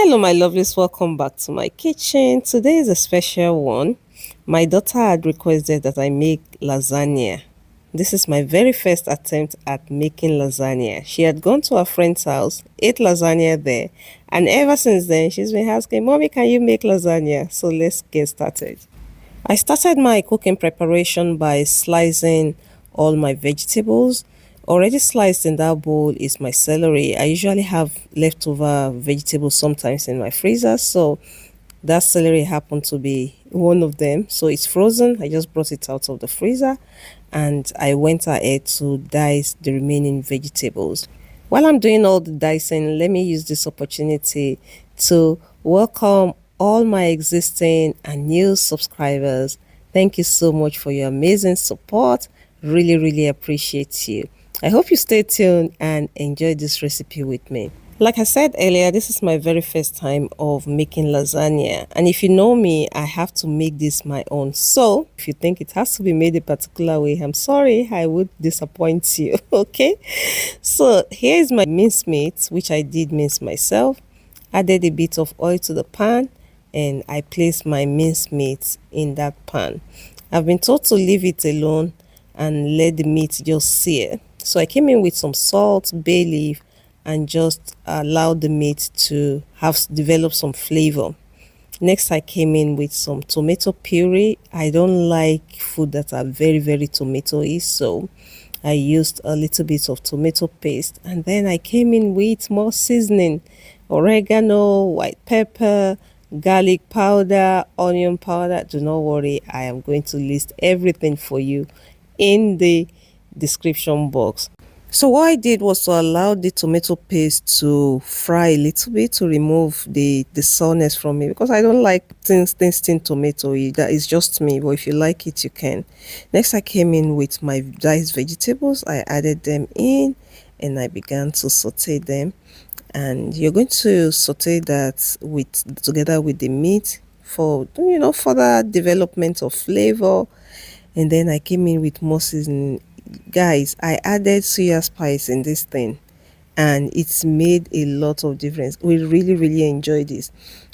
Hello, my lovelies. Welcome back to my kitchen. Today is a special one. My daughter had requested that I make lasagna. This is my very first attempt at making lasagna. She had gone to a friend's house, ate lasagna there, and ever since then, she's been asking, Mommy, can you make lasagna? So let's get started. I started my cooking preparation by slicing all my vegetables. Already sliced in that bowl is my celery. I usually have leftover vegetables sometimes in my freezer, so that celery happened to be one of them. So it's frozen. I just brought it out of the freezer and I went ahead to dice the remaining vegetables. While I'm doing all the dicing, let me use this opportunity to welcome all my existing and new subscribers. Thank you so much for your amazing support. Really appreciate you. I hope you stay tuned and enjoy this recipe with me. Like I said earlier, this is my very first time of making lasagna. And if you know me, I have to make this my own. So if you think it has to be made a particular way, I'm sorry, I would disappoint you. Okay. So here is my mince meat, which I did mince myself. Added a bit of oil to the pan and I placed my mince meat in that pan. I've been told to leave it alone and let the meat just sear. So I came in with some salt, bay leaf, and just allowed the meat to have develop some flavor. Next, I came in with some tomato puree. I don't like food that are very tomatoey, so I used a little bit of tomato paste. And then I came in with more seasoning, oregano, white pepper, garlic powder, onion powder. Do not worry, I am going to list everything for you in the description box. So what I did was to allow the tomato paste to fry a little bit to remove the sourness from it, because I don't like thin tomato. That is just me, but if you like it, you can. Next, I came in with my diced vegetables. I added them in and I began to saute them. And you're going to saute that together with the meat for further development of flavor. And then I came in with more seasoning. Guys, I added Suya spice in this thing and it's made a lot of difference. We really enjoy this.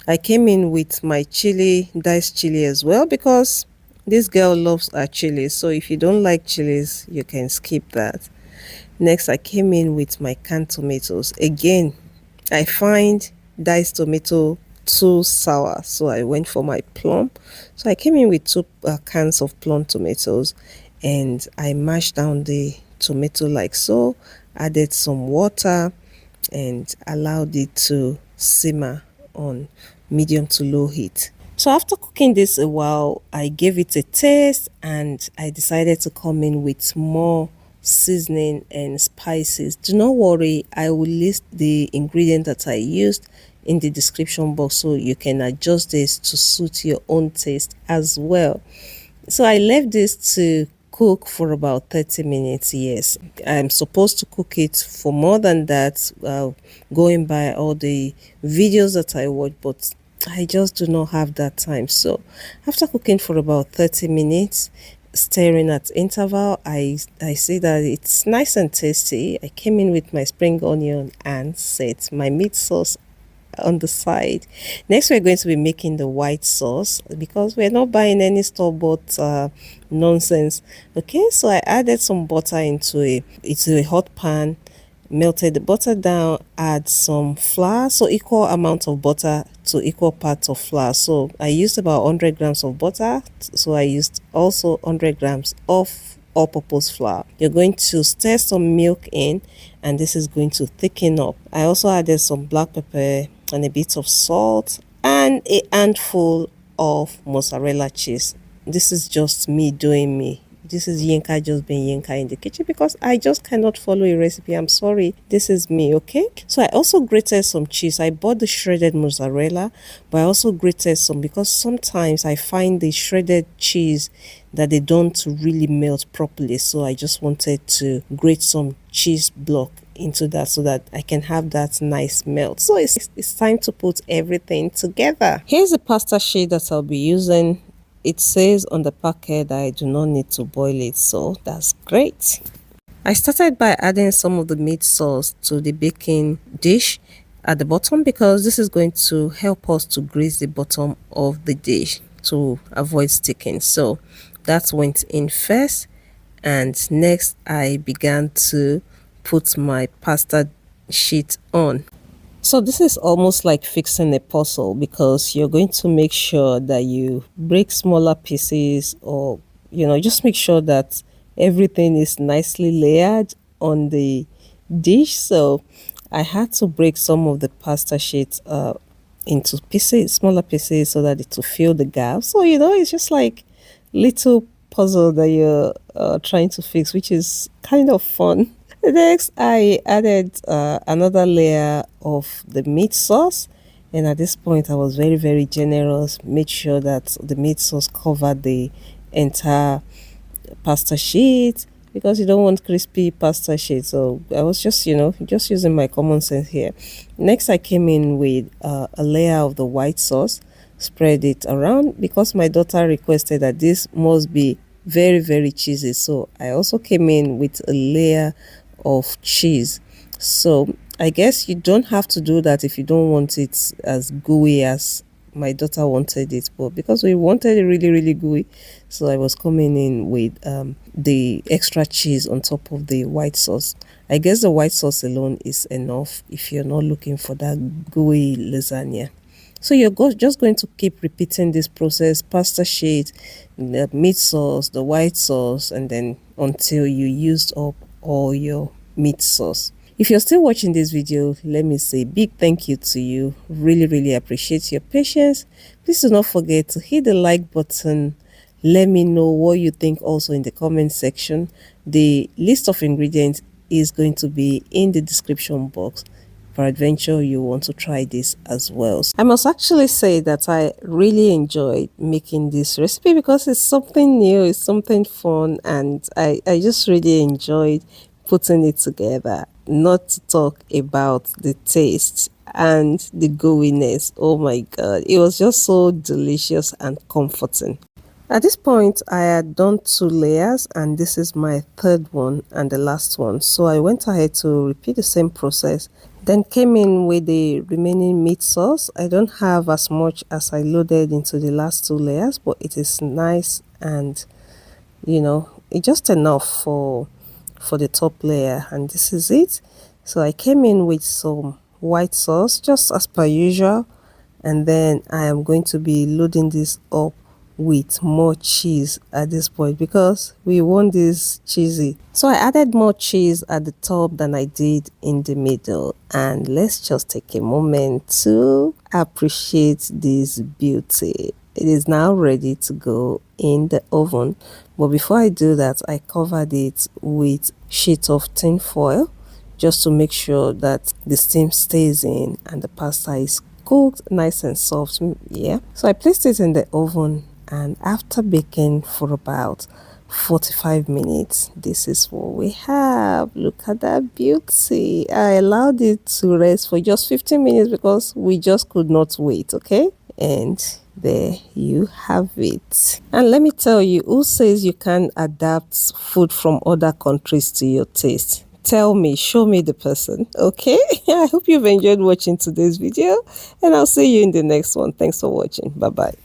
I came in with my chili, diced chili as well, because this girl loves her chili. So if you don't like chilies, you can skip that. Next, I came in with my canned tomatoes. Again, I find diced tomato too sour, so I went for my plum. So I came in with two cans of plum tomatoes and I mashed down the tomato like so, added some water and allowed it to simmer on medium to low heat. So after cooking this a while, I gave it a taste and I decided to come in with more seasoning and spices. Do not worry, I will list the ingredient that I used in the description box so you can adjust this to suit your own taste as well. So I left this to cook for about 30 minutes. Yes, I'm supposed to cook it for more than that, going by all the videos that I watch, but I just do not have that time. So after cooking for about 30 minutes, stirring at interval, I see that it's nice and tasty. I came in with my spring onion and set my meat sauce on the side. Next, we're going to be making the white sauce because we're not buying any store-bought nonsense. Okay, so I added some butter into a hot pan, melted the butter down, add some flour, so equal amount of butter to equal parts of flour. So I used about 100 grams of butter, so I used also 100 grams of all-purpose flour. You're going to stir some milk in and this is going to thicken up. I also added some black pepper and a bit of salt and a handful of mozzarella cheese. This is just me doing me. This is Yinka just being Yinka in the kitchen because I just cannot follow a recipe. I'm sorry. This is me, okay? So I also grated some cheese. I bought the shredded mozzarella, but I also grated some because sometimes I find the shredded cheese that they don't really melt properly. So I just wanted to grate some cheese block into that so that I can have that nice melt. So it's time to put everything together. Here's the pasta sheet that I'll be using. It says on the packet that I do not need to boil it, so that's great. I started by adding some of the meat sauce to the baking dish. at the bottom because this is going to help us to grease the bottom of the dish to avoid sticking. So that went in first, and next I began to put my pasta sheet on. So this is almost like fixing a puzzle because you're going to make sure that you break smaller pieces, or just make sure that everything is nicely layered on the dish. So I had to break some of the pasta sheets into pieces, smaller pieces, so that it will fill the gap. So it's just like little puzzle that you're trying to fix, which is kind of fun. Next, I added another layer of the meat sauce, and at this point, I was very, very generous. Made sure that the meat sauce covered the entire pasta sheet because you don't want crispy pasta sheet. So I was just using my common sense here. Next, I came in with a layer of the white sauce, spread it around because my daughter requested that this must be very, very cheesy. So I also came in with a layer of cheese. So I guess you don't have to do that if you don't want it as gooey as my daughter wanted it, but because we wanted it really, really gooey, so I was coming in with the extra cheese on top of the white sauce. I guess the white sauce alone is enough if you're not looking for that gooey lasagna. So you're just going to keep repeating this process: pasta sheet, the meat sauce, the white sauce, and then until you used up all your meat sauce. If you're still watching this video, let me say big thank you to you. Really, really appreciate your patience. Please do not forget to hit the like button. Let me know what you think also in the comment section. The list of ingredients is going to be in the description box. Peradventure you want to try this as well. I must actually say that I really enjoyed making this recipe because it's something new, it's something fun, and I just really enjoyed putting it together. Not to talk about the taste and the gooiness. Oh my god, it was just so delicious and comforting. At this point, I had done 2 layers, and this is my third one and the last one. So I went ahead to repeat the same process, then came in with the remaining meat sauce. I don't have as much as I loaded into the last 2 layers, but it is nice, and it's just enough for the top layer, and this is it. So I came in with some white sauce just as per usual, and then I am going to be loading this up with more cheese at this point because we want this cheesy. So I added more cheese at the top than I did in the middle, and let's just take a moment to appreciate this beauty. It is now ready to go in the oven, but before I do that, I covered it with sheet of tin foil just to make sure that the steam stays in and the pasta is cooked nice and soft. Yeah, so I placed it in the oven, and after baking for about 45 minutes, this is what we have. Look at that beauty. I allowed it to rest for just 15 minutes because we just could not wait. Okay, and there you have it. And let me tell you, who says you can adapt food from other countries to your taste? Tell me, show me the person. Okay, I hope you've enjoyed watching today's video, and I'll see you in the next one. Thanks for watching. Bye bye.